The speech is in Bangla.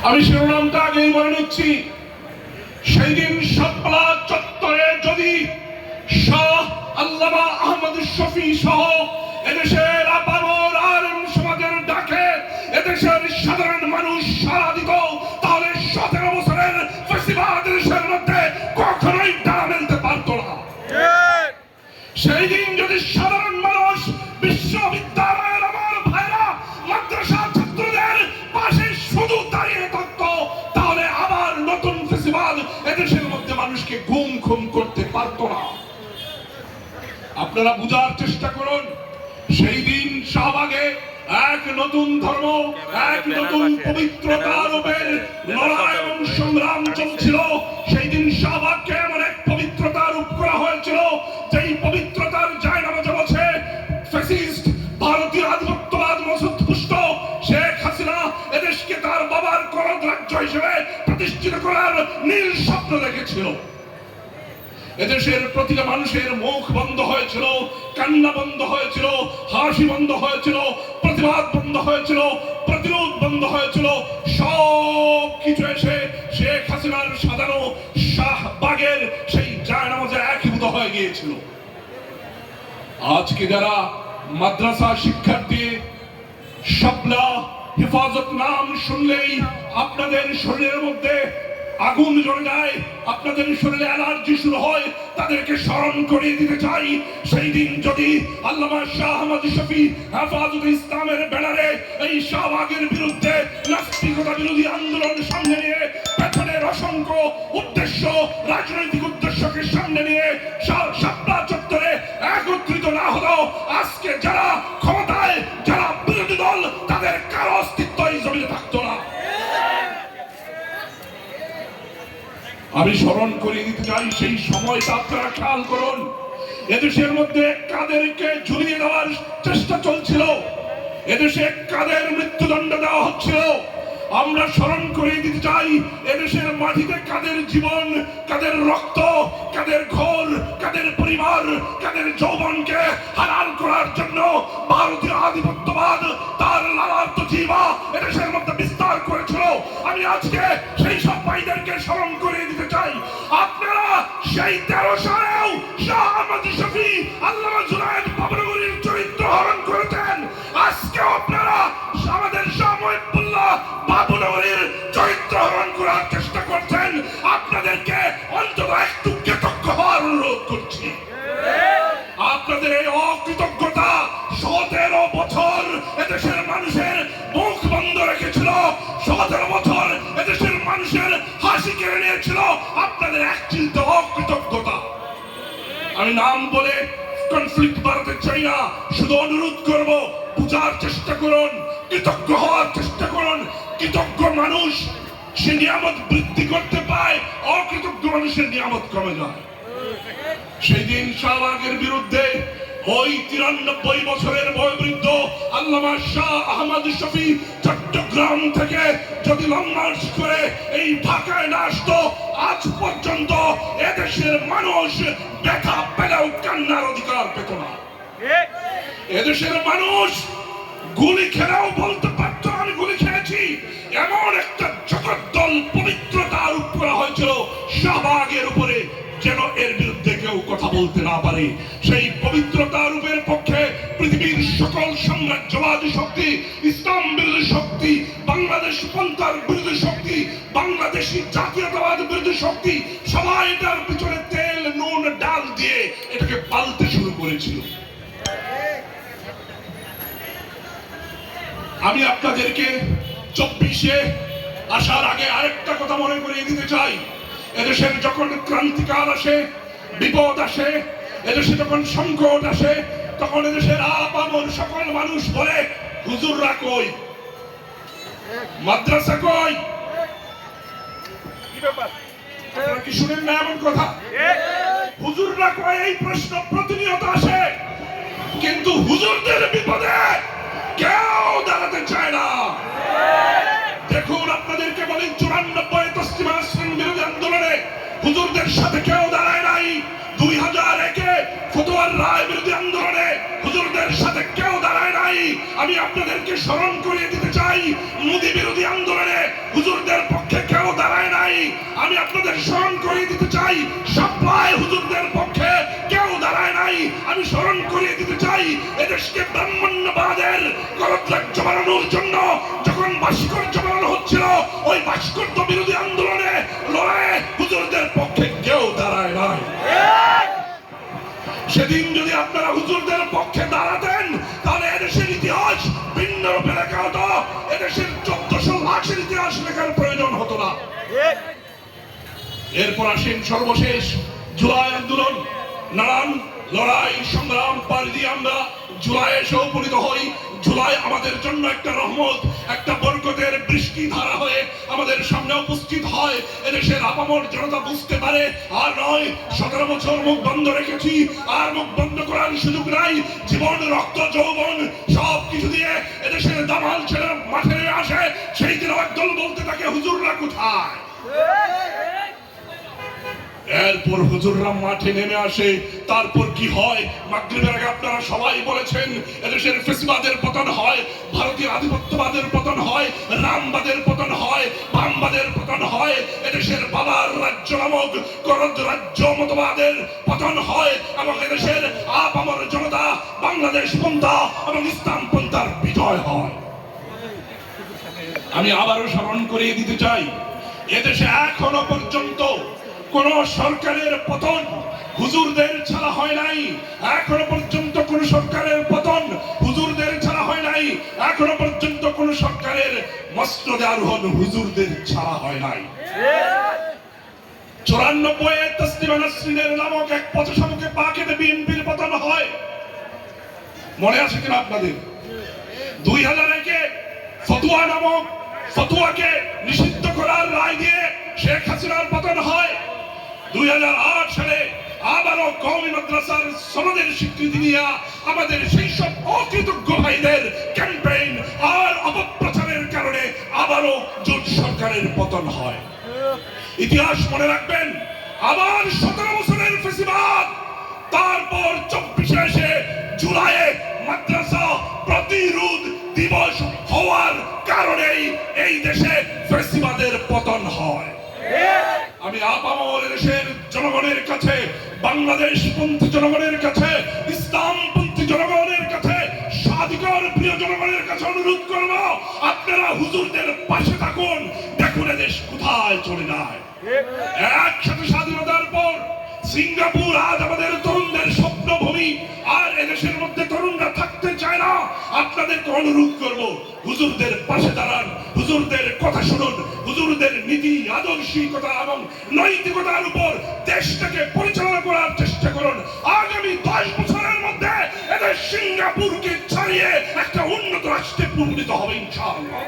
আমি শিরোনামটা আগেই বলে নিচ্ছি। সেই দিন শাপলা চত্বরে যদি শাহ আল্লামা আহমদ শফী সহ এদেশের আপামর আলেম সমাজের ডাকে এদেশের সাধারণ মানুষ সাড়া দিত, তাহলে 17 বছরের ফ্যাসিবাদ দেশের মধ্যে কখনোই ডানা মেলতে পারত না। সেই দিন যদি সাধারণ মানুষ বিশ্ববিদ্যালয়ের আমার ভাইরা মাদ্রাসা ছাত্রদের পাশে শুধু দাঁড়িয়ে থাকতো, তাহলে আবার নতুন ফ্যাসিবাদ এদেশের মধ্যে মানুষকে গুম খুম করতে পারত না। আপনারা বুঝার চেষ্টা করুন, সেই দিন শাহবাগে এক নতুন ধর্ম, এক নতুন পবিত্রতার রূপের লড়াই এবং সংগ্রাম চলছিল। সেই দিন শাহবাগকে এমন এক পবিত্রতার রূপ করা হয়েছিল, যেই পবিত্রতার জায়নামাজে বসে ফ্যাসিস্ট ভারতীয় আধিপত্যবাদ মসুদপুষ্ট শেখ হাসিনা এদেশকে তার বাবার করদ রাজ্য হিসেবে প্রতিষ্ঠিত করার নীল স্বপ্ন দেখেছিল। এদেশের প্রতিটা মানুষের মুখ বন্ধ হয়েছিল, কান্না বন্ধ হয়েছিল, হাসি বন্ধ হয়েছিল, প্রতিবাদ বন্ধ হয়েছিল, প্রতিরোধ বন্ধ হয়েছিল। সব কিছু এসে শেখ হাসিনার সাজানো শাহবাগের সেই জায়নামাজে একীভূত হয়ে গিয়েছিল। আজকে যারা মাদ্রাসা শিক্ষার্থী, শাপলা হেফাজত নাম শুনলেই আপনাদের শরীরের মধ্যে আগুন জ্বলে যায়, আপনাদের শরীরে অ্যালার্জি শুরু হয়, তাদেরকে স্মরণ করিয়ে দিতে চাই, সেই দিন যদি আল্লামা শাহ আহমদ শফী হেফাজত ইসলামের ব্যানারে এই শাহবাগের বিরুদ্ধে নাস্তিকতা বিরোধী আন্দোলন সামনে নিয়ে পেছনের অসংখ্য উদ্দেশ্য, রাজনৈতিক উদ্দেশ্যকে সামনে নিয়ে শাপলা চত্বরে একত্রিত না হলো, আজকে যারা ক্ষমতায়, যারা বিরোধী দল, তাদের কারো অস্তিত্ব এই জমিনে থাকতো না। আমি স্মরণ করিয়ে দিতে চাই, সেই সময়টা আপনারা খেয়াল করুন। এদেশের মধ্যে কাদেরকে ঝুলিয়ে দেওয়ার চেষ্টা চলছিল, এদেশে কাদের মৃত্যুদণ্ড দেওয়া হচ্ছিল। আমরা স্মরণ করিয়ে দিতে চাই, এদেশের মাটিতে কাদের জীবন, কাদের রক্ত, কাদের ঘর, কাদের পরিবার, কাদের যৌবনকে হালাল করার জন্য ভারতীয় আধিপত্যবাদ তার লালাত জিহ্বা এদেশের মধ্যে বিস্তার করেছিল। আমি আজকে সেই সব ভাইদেরকে স্মরণ করিয়ে দিতে চাই, আপনারা সেই 13 সালেও শাহ আহমদ শফী, আল্লামা জুনায়েদ বাবনগরীর চরিত্র হরণ করেছেন। আজকে আপনারা আমাদের শাহ মুহিবুল্লাহ বাবনগরীর চরিত্র হরণ করার চেষ্টা করছেন। আপনাদেরকে অন্তত একটু কৃতজ্ঞ হওয়ার অনুরোধ করছি। আপনাদের এই অকৃতজ্ঞতা 17 বছর এদেশের মানুষের মুখ বন্ধ রেখেছিল, 17 বছর এদেশের মানুষের হাসি কেড়ে নিয়েছিল। আপনাদের এক চিন্তা অকৃতজ্ঞতা। আমি নাম বলে কনফ্লিক্ট বাড়াতে চাই না, শুধু অনুরোধ করব, বুঝার চেষ্টা করুন, কৃতজ্ঞ হওয়ার চেষ্টা করুন। কৃতজ্ঞ মানুষ সে নিয়ামত বৃদ্ধি করতে পায়, অকৃতজ্ঞ মানুষের নিয়ামত কমে যায়। সেই দিন শাহবাগের বিরুদ্ধে ওই 93 বছরের বয়োবৃদ্ধ আল্লামা শাহ আহমদ শফী চট্টগ্রাম থেকে যদি লং মার্চ করে এই ঢাকায় না আসতো, আজ পর্যন্ত এদেশের মানুষ ব্যথা পেলেও কান্নার অধিকার পেত না। এদেশের মানুষ গুলি খেলেও বলতে পারতো আমি গুলি খেয়েছি। এমন একটা জগদ্দল পবিত্রতা আরোপ করা হয়েছিল শাহবাগের উপরে, যেন এর বিরুদ্ধে কেউ কথা বলতে না পারে। সেই পবিত্রতা রূপের পক্ষে পৃথিবীর সকল সাম্রাজ্যবাদী শক্তি, ইসলাম বিরোধী শক্তি, বাংলাদেশ পন্থার বিরোধী শক্তি, বাংলাদেশি জাতীয়তাবাদ বিরোধী শক্তি, সবাই এটার পিছনে তেল নুন ডাল দিয়ে এটাকে পালতে শুরু করেছিল। আমি আপনাদেরকে 24-এ আসার আগে আরেকটা কথা মনে করিয়ে দিতে চাই। এদেশের যখন ক্রান্তিকাল আসে, বিপদ আসে, এদেশে যখন সংকট আসে, তখন এদেশের আপামর সকল মানুষ বলে, হুজুররা কই, মাদ্রাসা কই? আপনারা কি শুনেন না এমন কথা? হুজুররা কই এই প্রশ্ন প্রতিনিয়ত আসে, কিন্তু হুজুরদের বিপদে কেউ দাঁড়াতে চায় না। দেখুন, আপনাদেরকে বলি, 94 তসলিমা নাসরিন বিরোধী আন্দোলনে হুজুরদের সাথে কেউ দাঁড়ায় নাই। 2001-এ ফতোয়ার রায় বিরোধী আন্দোলনে হুজুরদের সাথে কেউ দাঁড়ায় নাই। আমি আপনাদেরকে স্মরণ করিয়ে দিতে চাই, মোদি বিরোধী আন্দোলনে হুজুরদের পক্ষে কেউ দাঁড়ায় নাই। আমি আপনাদের স্মরণ করিয়ে দিতে চাই, সাপ্লাই হুজুরদের পক্ষে কেউ দাঁড়ায় নাই। আমি স্মরণ করিয়ে দিতে চাই, এদেশকে ব্রাহ্মণ্যবাদের গণরাজ্য বানানোর জন্য যখন ভাস্কর্য বানানো হচ্ছিল, ওই ভাস্কর্য বিরোধী আন্দোলনে লড়াইয়ে হুজুরদের পক্ষে কেউ দাঁড়ায় নাই। সেদিন যদি আপনারা হুজুরদের পক্ষে দাঁড়াতেন, তাহলে এদেশের ইতিহাস ভিন্ন রূপে লেখা হতো। এদেশের 1400 লাখের ইতিহাস লেখার প্রয়োজন হতো না। এরপর আসেন সর্বশেষ জুলাই আন্দোলন। নানান লড়াই সংগ্রাম পাড়ি দিয়ে আমরা জুলাই এসে উপনীত হই। জুলাই আমাদের জন্য একটা রহমত, একটা বরকতের বৃষ্টি ধারা হয়ে আমাদের সামনে উপস্থিত হয়। এদেশের আপামর জনতা বুঝতে পারে, আর নয় 17 বছর মুখ বন্ধ রেখেছি, আর মুখ বন্ধ করার সুযোগ নাই। জীবন, রক্ত, যৌবন সব কিছু দিয়ে এদেশের দামাল ছেলে মাঠে নেমে আসে। সেই দিন একদল বলতে থাকে, হুজুররা কোথায়? এরপর হুজুররা মাঠে নেমে আসে। তারপর কি হয়? মাগরিবের আগে আপনারা সবাই বলেছেন, এদেশের ফেসিবাদের পতন হয়, ভারতীয় আধিপত্যবাদের পতন হয়, রামবাদের পতন হয়, বামবাদের পতন হয়, এদেশের বাবার রাজ্য নামক করদ রাজ্য মতবাদের পতন হয়, এবং এদেশের আপামর জনতা বাংলাদেশ পন্থা এবং ইসলাম পন্থার বিজয় হয়। আমি আবারও স্মরণ করিয়ে দিতে চাই, এদেশে এখনো পর্যন্ত কোন সরকারের পতন হুজুরদের ছাড়া হয় নাই। এখনো পর্যন্ত কোন সরকারের পতন হুজুরদের ছাড়া হয় নাই। এখনো পর্যন্ত কোন সরকারের মসনদে আরোহণ হুজুরদের ছাড়া হয় নাই। 94 তসলিমা নাসরিনের নামক এক পথসভাকে পাকেতে বিএনপির পতন হয়, মনে আছে কিনা আপনাদের? 2001-এ ফতুয়া নামক ফতুয়াকে নিষিদ্ধ করার রায় দিয়ে শেখ হাসিনার পতন হয়। 2008 সালে আবারও কওমি মাদ্রাসার সনদের স্বীকৃতি দিয়া আমাদের সেই সব অকৃতজ্ঞ ভাইদের ক্যাম্পেইন আর অপপ্রচারের কারণে আবারও জোট সরকারের পতন হয়। ইতিহাস মনে রাখবেন, আবার 17 বছরের ফেসিবাদ। তারপর 24-এ এসে জুলাইয়ে মাদ্রাসা প্রতিরোধ দিবস হওয়ার কারণেই এই দেশে ফেসিবাদের পতন হয়। আমি আপামর দেশের জনগণের কাছে, বাংলাদেশ পন্থী জনগণের কাছে, ইসলাম পন্থী জনগণের কাছে, স্বাধিকার প্রিয় জনগণের কাছে অনুরোধ করব, আপনারা হুজুরদের পাশে থাকুন। দেখুন এদেশ কোথায় চলে যায়। একসাথে স্বাধীনতার পর সিঙ্গাপুর আজ আমাদের তরুণদের স্বপ্নভূমি, আর এদেশের মধ্যে তরুণরা থাকতে চায় না। আপনাদেরকে অনুরোধ করব, হুজুরদের পাশে দাঁড়ান, হুজুরদের কথা শুনুন, হুজুরদের নীতি আদর্শিকতা এবং নৈতিকতার উপর দেশটাকে পরিচালনা করার চেষ্টা করুন। আগামী 10 বছরের মধ্যে এদের সিঙ্গাপুরকে ছাড়িয়ে একটা উন্নত রাষ্ট্রে পরিণত হবে ইনশাআল্লাহ।